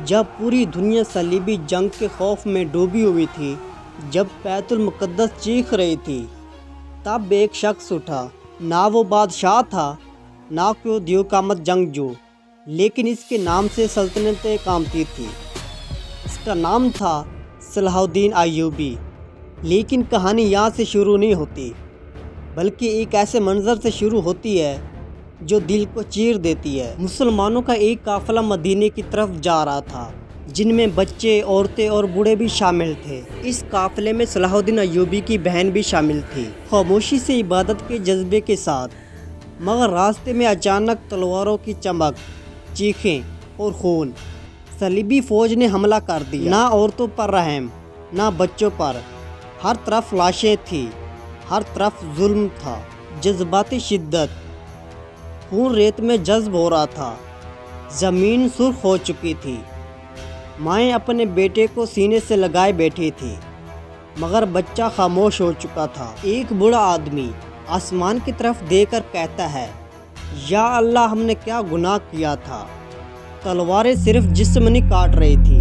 جب پوری دنیا صلیبی جنگ کے خوف میں ڈوبی ہوئی تھی، جب بیت المقدس چیخ رہی تھی، تب ایک شخص اٹھا۔ نہ وہ بادشاہ تھا، نہ کوئی دیوقامت جنگجو، لیکن اس کے نام سے سلطنتیں کانپتی تھی۔ اس کا نام تھا صلاح الدین ایوبی۔ لیکن کہانی یہاں سے شروع نہیں ہوتی، بلکہ ایک ایسے منظر سے شروع ہوتی ہے جو دل کو چیر دیتی ہے۔ مسلمانوں کا ایک قافلہ مدینے کی طرف جا رہا تھا، جن میں بچے، عورتیں اور بوڑھے بھی شامل تھے۔ اس قافلے میں صلاح الدین ایوبی کی بہن بھی شامل تھی، خاموشی سے عبادت کے جذبے کے ساتھ۔ مگر راستے میں اچانک تلواروں کی چمک، چیخیں اور خون۔ صلیبی فوج نے حملہ کر دیا۔ نہ عورتوں پر رحم، نہ بچوں پر۔ ہر طرف لاشیں تھیں، ہر طرف ظلم تھا، جذباتی شدت۔ خون ریت میں جذب ہو رہا تھا، زمین سرخ ہو چکی تھی۔ مائیں اپنے بیٹے کو سینے سے لگائے بیٹھی تھی، مگر بچہ خاموش ہو چکا تھا۔ ایک بوڑھا آدمی آسمان کی طرف دیکھ کر کہتا ہے، یا اللہ، ہم نے کیا گناہ کیا تھا۔ تلواریں صرف جسم نہیں کاٹ رہی تھی،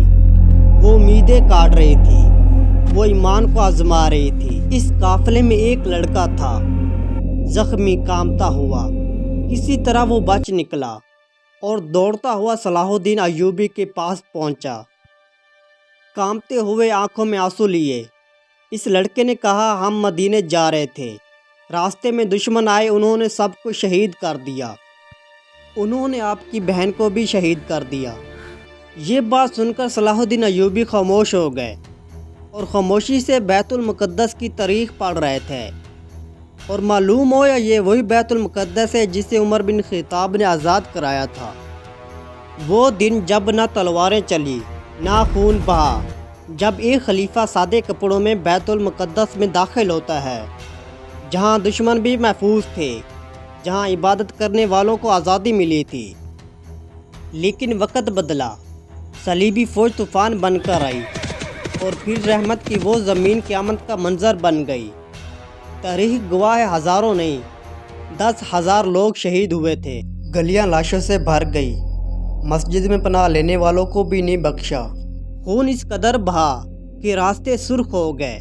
وہ امیدیں کاٹ رہی تھی، وہ ایمان کو آزما رہی تھی۔ اس قافلے میں ایک لڑکا تھا، زخمی، کانپتا ہوا۔ کسی طرح وہ بچ نکلا اور دوڑتا ہوا صلاح الدین ایوبی کے پاس پہنچا۔ کانپتے ہوئے، آنکھوں میں آنسو لیے، اس لڑکے نے کہا، ہم مدینے جا رہے تھے، راستے میں دشمن آئے، انہوں نے سب کو شہید کر دیا، انہوں نے آپ کی بہن کو بھی شہید کر دیا۔ یہ بات سن کر صلاح الدین ایوبی خاموش ہو گئے اور خاموشی سے بیت المقدس کی تاریخ پڑھ رہے تھے۔ اور معلوم ہو، یہ وہی بیت المقدس ہے جسے عمر بن خطاب نے آزاد کرایا تھا۔ وہ دن جب نہ تلواریں چلی، نہ خون بہا، جب ایک خلیفہ سادے کپڑوں میں بیت المقدس میں داخل ہوتا ہے، جہاں دشمن بھی محفوظ تھے، جہاں عبادت کرنے والوں کو آزادی ملی تھی۔ لیکن وقت بدلا، صلیبی فوج طوفان بن کر آئی، اور پھر رحمت کی وہ زمین قیامت کا منظر بن گئی۔ تاریخ گواہ ہے، ہزاروں نہیں، 10,000 لوگ شہید ہوئے تھے۔ گلیاں لاشوں سے بھر گئی، مسجد میں پناہ لینے والوں کو بھی نہیں بخشا۔ خون اس قدر بہا کہ راستے سرخ ہو گئے۔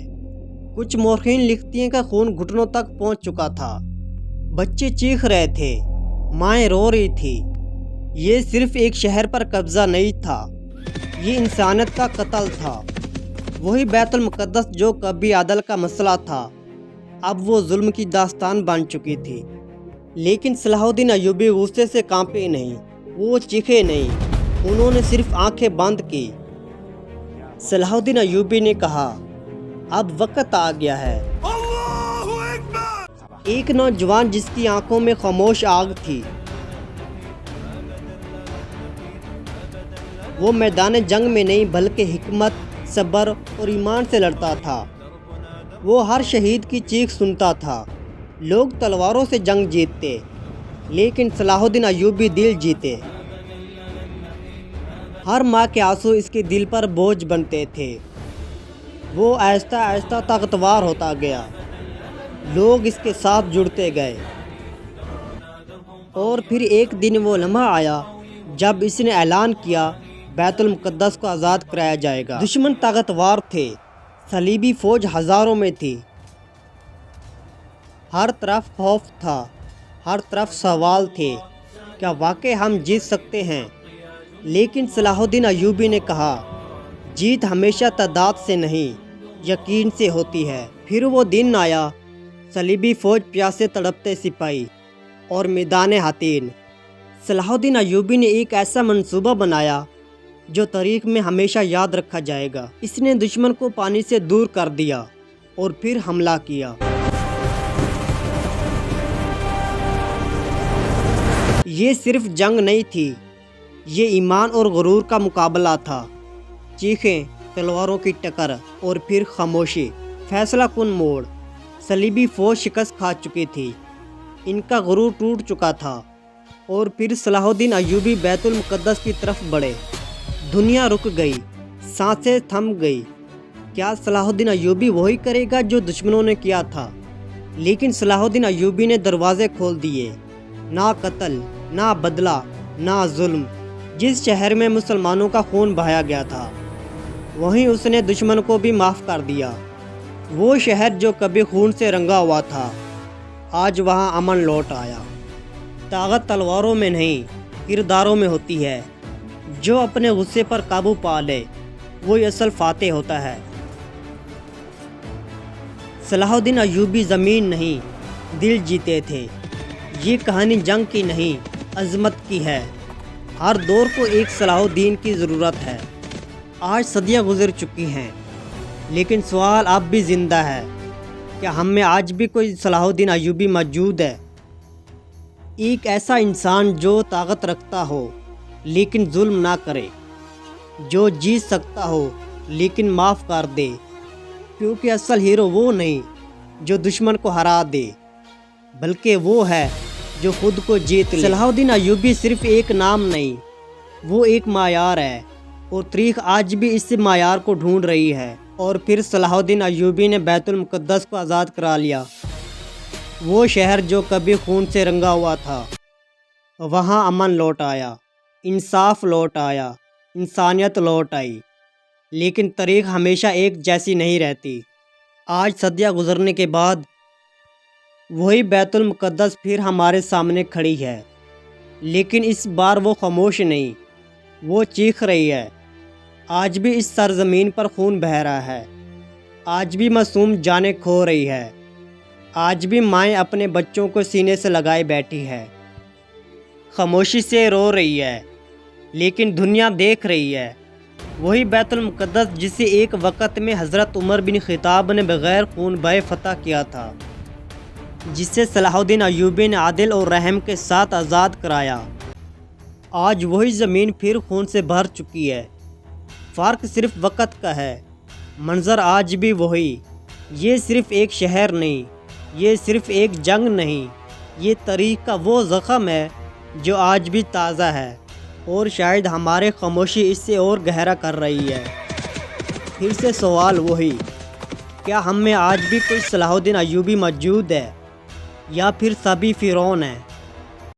کچھ مورخین لکھتی ہیں کہ خون گھٹنوں تک پہنچ چکا تھا۔ بچے چیخ رہے تھے، مائیں رو رہی تھی۔ یہ صرف ایک شہر پر قبضہ نہیں تھا، یہ انسانیت کا قتل تھا۔ وہی بیت المقدس جو کبھی عدل کا مسئلہ تھا، اب وہ ظلم کی داستان بن چکی تھی۔ لیکن صلاح الدین ایوبی غصے سے کانپے نہیں، وہ چیخے نہیں، انہوں نے صرف آنکھیں بند کی۔ صلاح الدین ایوبی نے کہا، اب وقت آ گیا ہے۔ ایک نوجوان جس کی آنکھوں میں خاموش آگ تھی، وہ میدان جنگ میں نہیں بلکہ حکمت، صبر اور ایمان سے لڑتا تھا۔ وہ ہر شہید کی چیخ سنتا تھا۔ لوگ تلواروں سے جنگ جیتتے، لیکن صلاح الدین ایوبی دل جیتے۔ ہر ماں کے آنسو اس کے دل پر بوجھ بنتے تھے۔ وہ آہستہ آہستہ طاقتور ہوتا گیا، لوگ اس کے ساتھ جڑتے گئے۔ اور پھر ایک دن وہ لمحہ آیا جب اس نے اعلان کیا، بیت المقدس کو آزاد کرایا جائے گا۔ دشمن طاقتور تھے، صلیبی فوج ہزاروں میں تھی، ہر طرف خوف تھا، ہر طرف سوال تھے، کیا واقعی ہم جیت سکتے ہیں؟ لیکن صلاح الدین ایوبی نے کہا، جیت ہمیشہ تعداد سے نہیں، یقین سے ہوتی ہے۔ پھر وہ دن آیا، صلیبی فوج، پیاسے تڑپتے سپاہی اور میدان حطین۔ صلاح الدین ایوبی نے ایک ایسا منصوبہ بنایا جو تاریخ میں ہمیشہ یاد رکھا جائے گا۔ اس نے دشمن کو پانی سے دور کر دیا اور پھر حملہ کیا۔ یہ صرف جنگ نہیں تھی، یہ ایمان اور غرور کا مقابلہ تھا۔ چیخیں، تلواروں کی ٹکر اور پھر خاموشی۔ فیصلہ کن موڑ۔ صلیبی فوج شکست کھا چکی تھی، ان کا غرور ٹوٹ چکا تھا، اور پھر صلاح الدین ایوبی بیت المقدس کی طرف بڑھے۔ دنیا رک گئی، سانسیں تھم گئی۔ کیا صلاح الدین ایوبی وہی کرے گا جو دشمنوں نے کیا تھا؟ لیکن صلاح الدین ایوبی نے دروازے کھول دیے۔ نہ قتل، نہ بدلہ، نہ ظلم، جس شہر میں مسلمانوں کا خون بہایا گیا تھا وہیں اس نے دشمن کو بھی معاف کر دیا۔ وہ شہر جو کبھی خون سے رنگا ہوا تھا آج وہاں امن لوٹ آیا۔ طاقت تلواروں میں نہیں کرداروں میں ہوتی ہے۔ جو اپنے غصے پر قابو پا لے وہی اصل فاتح ہوتا ہے۔ صلاح الدین ایوبی زمین نہیں دل جیتے تھے۔ یہ کہانی جنگ کی نہیں عظمت کی ہے۔ ہر دور کو ایک صلاح الدین کی ضرورت ہے۔ آج صدیاں گزر چکی ہیں لیکن سوال اب بھی زندہ ہے، کیا ہم میں آج بھی کوئی صلاح الدین ایوبی موجود ہے؟ ایک ایسا انسان جو طاقت رکھتا ہو لیکن ظلم نہ کرے، جو جیت سکتا ہو لیکن معاف کر دے، کیونکہ اصل ہیرو وہ نہیں جو دشمن کو ہرا دے بلکہ وہ ہے جو خود کو جیت لے۔ صلاح الدین ایوبی صرف ایک نام نہیں، وہ ایک معیار ہے اور تاریخ آج بھی اس معیار کو ڈھونڈ رہی ہے۔ اور پھر صلاح الدین ایوبی نے بیت المقدس کو آزاد کرا لیا۔ وہ شہر جو کبھی خون سے رنگا ہوا تھا وہاں امن لوٹ آیا، انصاف لوٹ آیا، انسانیت لوٹ آئی۔ لیکن تاریخ ہمیشہ ایک جیسی نہیں رہتی۔ آج صدیاں گزرنے کے بعد وہی بیت المقدس پھر ہمارے سامنے کھڑی ہے، لیکن اس بار وہ خاموش نہیں، وہ چیخ رہی ہے۔ آج بھی اس سرزمین پر خون بہہ رہا ہے، آج بھی معصوم جانیں کھو رہی ہے، آج بھی مائیں اپنے بچوں کو سینے سے لگائے بیٹھی ہے، خاموشی سے رو رہی ہے، لیکن دنیا دیکھ رہی ہے۔ وہی بیت المقدس جسے ایک وقت میں حضرت عمر بن خطاب نے بغیر خون بہے فتح کیا تھا، جسے صلاح الدین ایوبی نے عدل اور رحم کے ساتھ آزاد کرایا، آج وہی زمین پھر خون سے بھر چکی ہے۔ فرق صرف وقت کا ہے، منظر آج بھی وہی۔ یہ صرف ایک شہر نہیں، یہ صرف ایک جنگ نہیں، یہ تاریخ کا وہ زخم ہے جو آج بھی تازہ ہے، اور شاید ہمارے خاموشی اس سے اور گہرا کر رہی ہے۔ پھر سے سوال وہی، کیا ہم میں آج بھی کوئی صلاح الدین ایوبی موجود ہے یا پھر سبھی فرعون ہیں؟